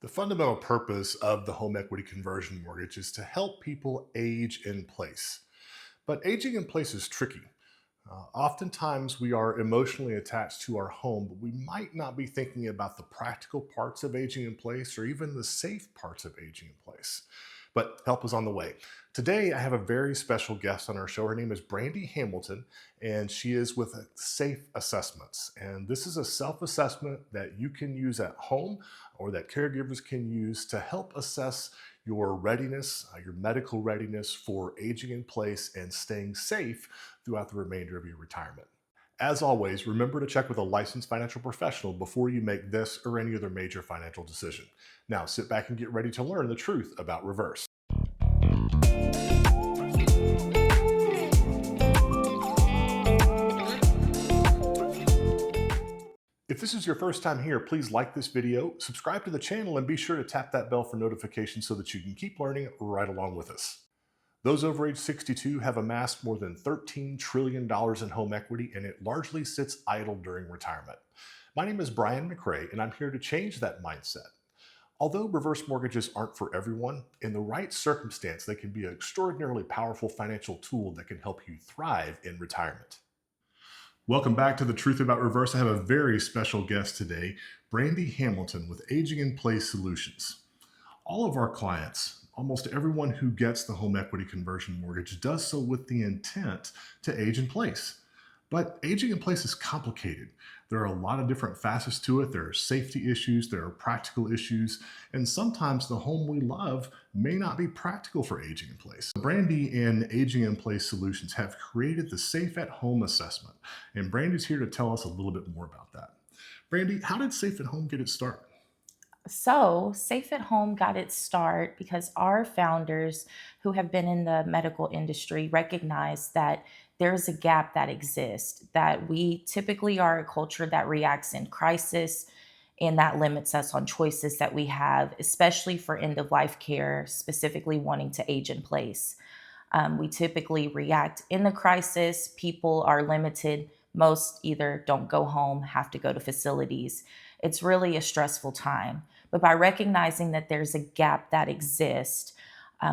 The fundamental purpose of the home equity conversion mortgage is to help people age in place. But aging in place is tricky. Oftentimes, we are emotionally attached to our home, but we might not be thinking about the practical parts of aging in place or even the safe parts of aging in place. But help is on the way. Today, I have a very special guest on our show. Her name is Brandi Hamilton, and she is with Safe Assessments. And this is a self assessment that you can use at home or that caregivers can use to help assess your readiness, your medical readiness for aging in place and staying safe throughout the remainder of your retirement. As always, remember to check with a licensed financial professional before you make this or any other major financial decision. Now, sit back and get ready to learn the truth about reverse. If this is your first time here, please like this video, subscribe to the channel, and be sure to tap that bell for notifications so that you can keep learning right along with us. Those over age 62 have amassed more than $13 trillion in home equity, and it largely sits idle during retirement. My name is Brian McRae, and I'm here to change that mindset. Although reverse mortgages aren't for everyone, in the right circumstance, they can be an extraordinarily powerful financial tool that can help you thrive in retirement. Welcome back to The Truth About Reverse. I have a very special guest today, Brandi Hamilton with Aging in Place Solutions. All of our clients, almost everyone who gets the home equity conversion mortgage, does so with the intent to age in place. But aging in place is complicated. There are a lot of different facets to it. There are safety issues, there are practical issues, and sometimes the home we love may not be practical for aging in place. Brandi and Aging in Place Solutions have created the Safe at Home assessment, and Brandi's here to tell us a little bit more about that. Brandi, how did Safe at Home get its start? So, Safe at Home got its start because our founders, who have been in the medical industry, recognize that there's a gap that exists, that we typically are a culture that reacts in crisis, and that limits us on choices that we have, especially for end of life care, specifically wanting to age in place. We typically react in the crisis. People are limited. Most either don't go home, have to go to facilities. It's really a stressful time. But by recognizing that there's a gap that exists,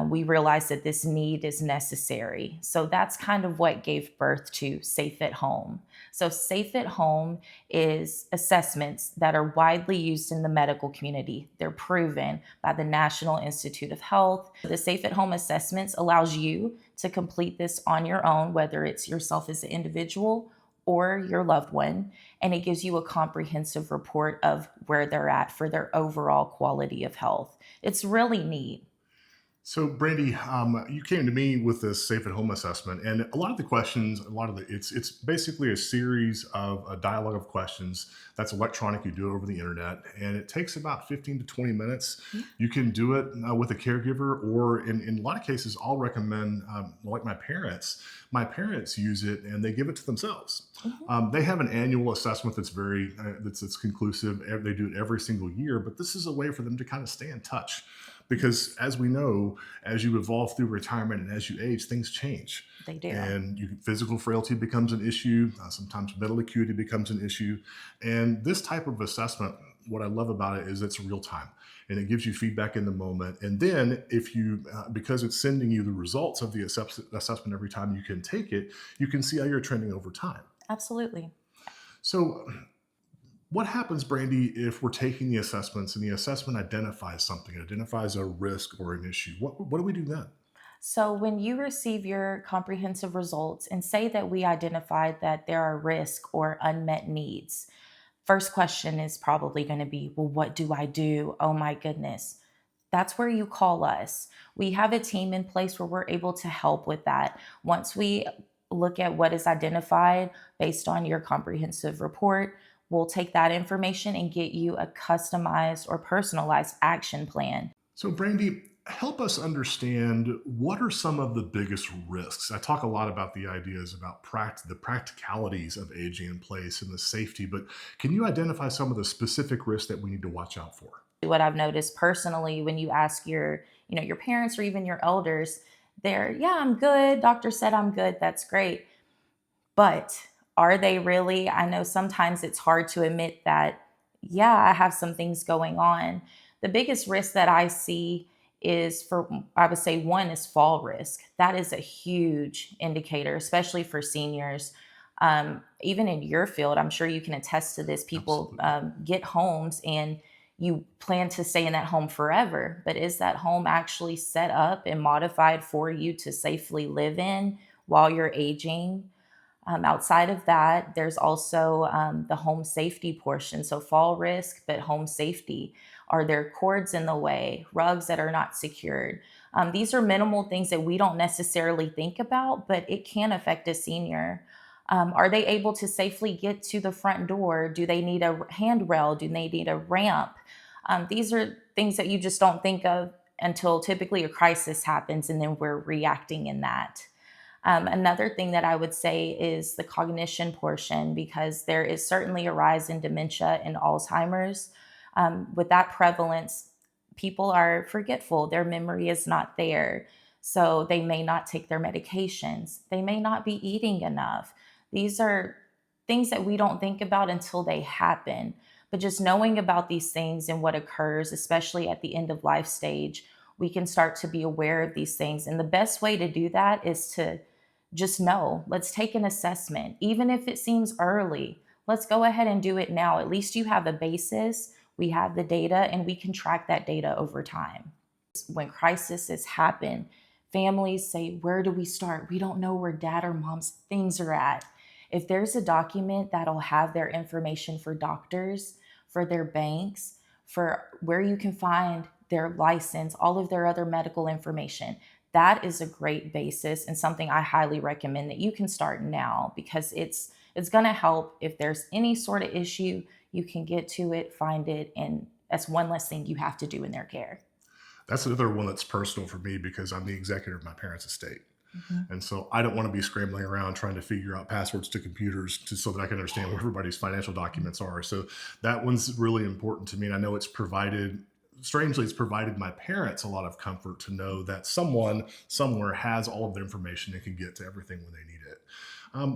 we realize that this need is necessary. So that's kind of what gave birth to Safe at Home. So, Safe at Home is assessments that are widely used in the medical community. They're proven by the National Institute of Health. The Safe at Home assessments allows you to complete this on your own, whether it's yourself as an individual or your loved one, and it gives you a comprehensive report of where they're at for their overall quality of health. It's really neat. So, Brandi, you came to me with this safe at home assessment, and a lot of the questions, it's basically a series of a dialogue of questions that's electronic. You do it over the internet, and it takes about 15 to 20 minutes. You can do it with a caregiver, or in a lot of cases, I'll recommend, like my parents. My parents use it, and they give it to themselves. Mhm. They have an annual assessment that's that's conclusive. They do it every single year, but this is a way for them to kind of stay in touch because as we know, as you evolve through retirement and as you age, things change. They do. And physical frailty becomes an issue. Sometimes mental acuity becomes an issue. And this type of assessment, what I love about it is it's real time and it gives you feedback in the moment. And then, if you, because it's sending you the results of the assessment every time you can take it, you can see how you're trending over time. Absolutely. So, what happens, Brandi, if we're taking the assessments and the assessment identifies something, it identifies a risk or an issue? What do we do then? So, when you receive your comprehensive results and say that we identified that there are risk or unmet needs, first question is probably going to be, well, what do I do? Oh my goodness. That's where you call us. We have a team in place where we're able to help with that. Once we look at what is identified based on your comprehensive report, we'll take that information and get you a customized or personalized action plan. So, Brandy, help us understand what are some of the biggest risks. I talk a lot about the ideas about the practicalities of aging in place and the safety, but can you identify some of the specific risks that we need to watch out for? What I've noticed personally, when you ask your parents or even your elders, they're, yeah, I'm good. Doctor said I'm good. That's great. But are they really? I know sometimes it's hard to admit that, yeah, I have some things going on. The biggest risk that I see is for, I would say, one is fall risk. That is a huge indicator, especially for seniors. Even in your field, I'm sure you can attest to this. People Absolutely. get homes and you plan to stay in that home forever, but is that home actually set up and modified for you to safely live in while you're aging? Outside of that, there's also the home safety portion. So, fall risk, but home safety. Are there cords in the way, rugs that are not secured? These are minimal things that we don't necessarily think about, but it can affect a senior. Are they able to safely get to the front door? Do they need a handrail? Do they need a ramp? These are things that you just don't think of until typically a crisis happens, and then we're reacting in that. Another thing that I would say is the cognition portion, because there is certainly a rise in dementia and Alzheimer's. With that prevalence, people are forgetful, their memory is not there. So they may not take their medications, they may not be eating enough. These are things that we don't think about until they happen. But just knowing about these things and what occurs, especially at the end of life stage, we can start to be aware of these things. And the best way to do that is to just know, let's take an assessment. Even if it seems early, let's go ahead and do it now. At least you have a basis, we have the data, and we can track that data over time. When crises happen, families say, where do we start? We don't know where dad or mom's things are at. If there's a document that'll have their information for doctors, for their banks, for where you can find their license, all of their other medical information, that is a great basis and something I highly recommend that you can start now, because it's going to help. If there's any sort of issue, you can get to it, find it, and that's one less thing you have to do in their care. That's another one that's personal for me because I'm the executor of my parents' estate. Mhm. And so I don't want to be scrambling around trying to figure out passwords to computers so that I can understand what everybody's financial documents are. So that one's really important to me. And I know it's provided, strangely, it's provided my parents a lot of comfort to know that someone somewhere has all of the information and can get to everything when they need it.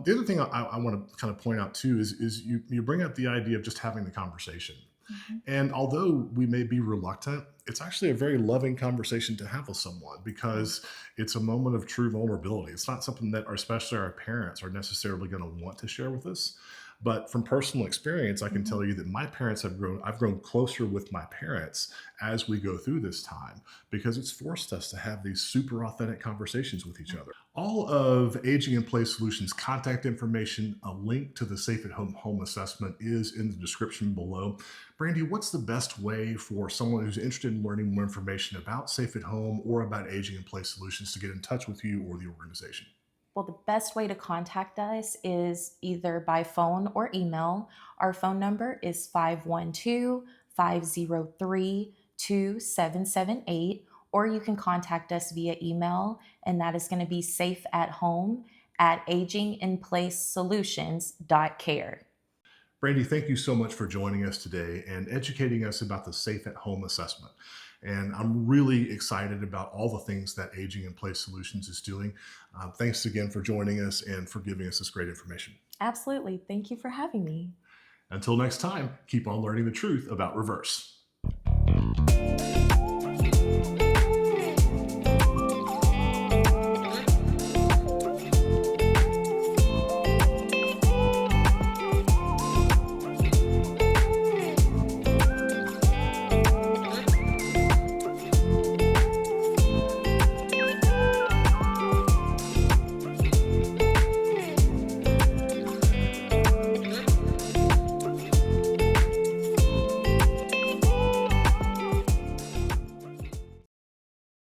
The other thing I want to kind of point out too is you bring up the idea of just having the conversation. Mhm. And although we may be reluctant, it's actually a very loving conversation to have with someone because it's a moment of true vulnerability. It's not something that, especially our parents, are necessarily going to want to share with us. But from personal experience, I can Mhm. tell you that my parents have grown, I've grown closer with my parents as we go through this time because it's forced us to have these super authentic conversations with each other. All of Aging in Place Solutions contact information, a link to the Safe at Home assessment is in the description below. Brandi, what's the best way for someone who's interested in learning more information about Safe at Home or about Aging in Place Solutions to get in touch with you or the organization? Well, the best way to contact us is either by phone or email. Our phone number is 512-503-2778, or you can contact us via email, and that is going to be safeathome@aginginplacesolutions.care. Brandi, thank you so much for joining us today and educating us about the Safe at Home assessment. And I'm really excited about all the things that Aging in Place Solutions is doing. Thanks again for joining us and for giving us this great information. Absolutely. Thank you for having me. Until next time, keep on learning the truth about reverse.